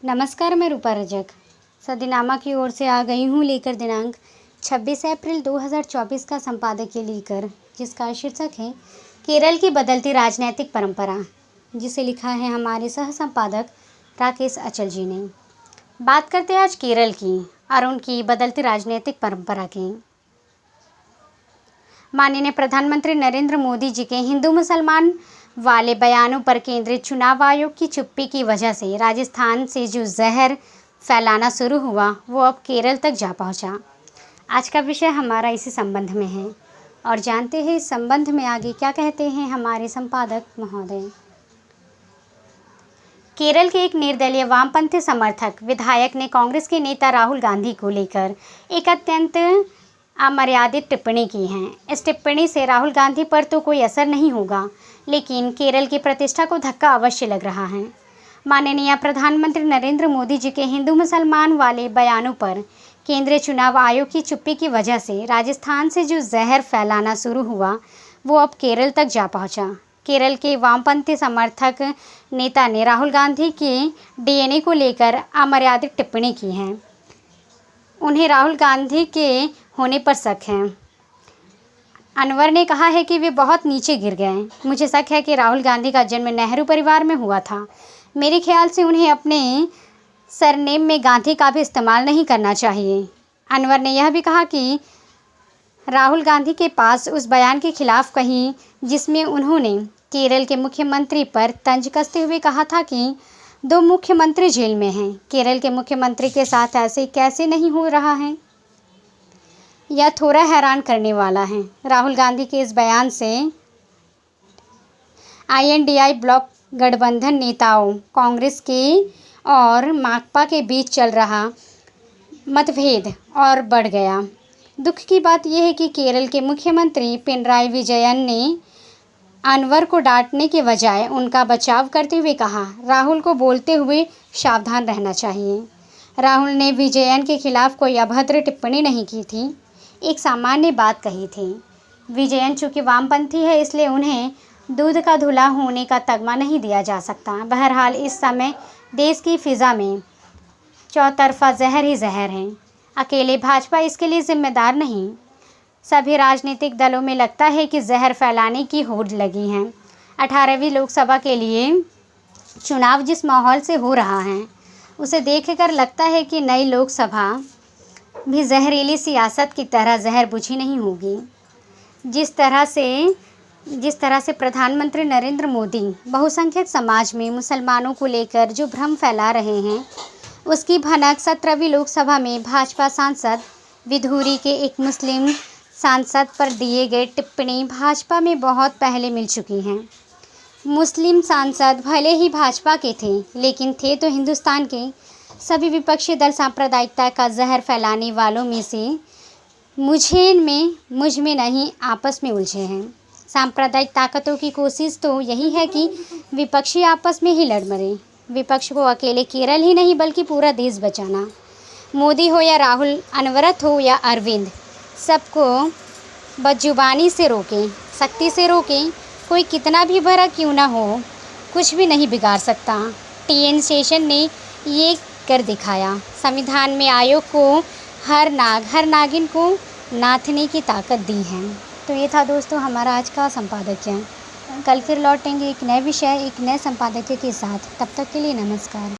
नमस्कार, मैं रूपा रजक सदीनामा की ओर से आ गई हूँ लेकर दिनांक 26 अप्रैल 2024 का संपादकीय लेकर, जिसका शीर्षक है केरल की बदलती राजनीतिक परंपरा, जिसे लिखा है हमारे सह संपादक राकेश अचल जी ने। बात करते हैं आज केरल की और उनकी बदलती राजनीतिक परंपरा की। माननीय प्रधानमंत्री नरेंद्र मोदी जी के हिंदू मुसलमान वाले बयानों पर केंद्रीय चुनाव आयोग की चुप्पी की वजह से राजस्थान से जो जहर फैलाना शुरू हुआ वो अब केरल तक जा पहुंचा। आज का विषय हमारा इसी संबंध में है और जानते हैं इस संबंध में आगे क्या कहते हैं हमारे संपादक महोदय। केरल के एक निर्दलीय वामपंथी समर्थक विधायक ने कांग्रेस के नेता राहुल गांधी को लेकर एक अत्यंत अमर्यादित टिप्पणी की है। इस टिप्पणी से राहुल गांधी पर तो कोई असर नहीं होगा, लेकिन केरल की प्रतिष्ठा को धक्का अवश्य लग रहा है। माननीय प्रधानमंत्री नरेंद्र मोदी जी के हिंदू मुसलमान वाले बयानों पर केंद्रीय चुनाव आयोग की चुप्पी की वजह से राजस्थान से जो जहर फैलाना शुरू हुआ वो अब केरल तक जा पहुंचा। केरल के वामपंथी समर्थक नेता ने राहुल गांधी के डीएनए को लेकर अमर्यादित टिप्पणी की है। उन्हें राहुल गांधी के होने पर शक है। अनवर ने कहा है कि वे बहुत नीचे गिर गए। मुझे शक है कि राहुल गांधी का जन्म नेहरू परिवार में हुआ था। मेरे ख्याल से उन्हें अपने सरनेम में गांधी का भी इस्तेमाल नहीं करना चाहिए। अनवर ने यह भी कहा कि राहुल गांधी के पास उस बयान के खिलाफ कही जिसमें उन्होंने केरल के मुख्यमंत्री पर तंज कसते हुए कहा था कि 2 मुख्यमंत्री जेल में हैं। केरल के मुख्यमंत्री के साथ ऐसे कैसे नहीं हो रहा है, यह थोड़ा हैरान करने वाला है। राहुल गांधी के इस बयान से INDI ब्लॉक गठबंधन नेताओं कांग्रेस के और माकपा के बीच चल रहा मतभेद और बढ़ गया। दुख की बात यह है कि केरल के मुख्यमंत्री पिनराई विजयन ने अनवर को डांटने के बजाय उनका बचाव करते हुए कहा, राहुल को बोलते हुए सावधान रहना चाहिए। राहुल ने विजयन के खिलाफ कोई अभद्र टिप्पणी नहीं की थी, एक सामान्य बात कही थी। विजयन चूँकि वामपंथी है इसलिए उन्हें दूध का धुला होने का तगमा नहीं दिया जा सकता। बहरहाल इस समय देश की फिज़ा में चौतरफा जहर ही जहर है। अकेले भाजपा इसके लिए जिम्मेदार नहीं, सभी राजनीतिक दलों में लगता है कि जहर फैलाने की होड़ लगी है। 18वीं लोकसभा के लिए चुनाव जिस माहौल से हो रहा है उसे देखकर लगता है कि नई लोकसभा भी जहरीली सियासत की तरह जहर बुझी नहीं होगी। जिस तरह से प्रधानमंत्री नरेंद्र मोदी बहुसंख्यक समाज में मुसलमानों को लेकर जो भ्रम फैला रहे हैं उसकी भनक 17वीं लोकसभा में भाजपा सांसद विधूरी के एक मुस्लिम सांसद पर दिए गए टिप्पणी भाजपा में बहुत पहले मिल चुकी हैं। मुस्लिम सांसद भले ही भाजपा के थे, लेकिन थे तो हिंदुस्तान के सभी विपक्षी दल सांप्रदायिकता का जहर फैलाने वालों में से मुझ में नहीं आपस में उलझे हैं। सांप्रदायिक ताकतों की कोशिश तो यही है कि विपक्षी आपस में ही लड़ मरे। विपक्ष को अकेले केरल ही नहीं बल्कि पूरा देश बचाना। मोदी हो या राहुल, अनवरत हो या अरविंद, सबको बदजुबानी से रोकें, सख्ती से रोकें। कोई कितना भी भरा क्यों ना हो, कुछ भी नहीं बिगाड़ सकता। TN शेषन ने ये कर दिखाया। संविधान में आयोग को हर नागिन को नाथने की ताकत दी है। तो ये था दोस्तों हमारा आज का संपादकीय। कल फिर लौटेंगे एक नए विषय, एक नए संपादकीय के साथ। तब तक के लिए नमस्कार।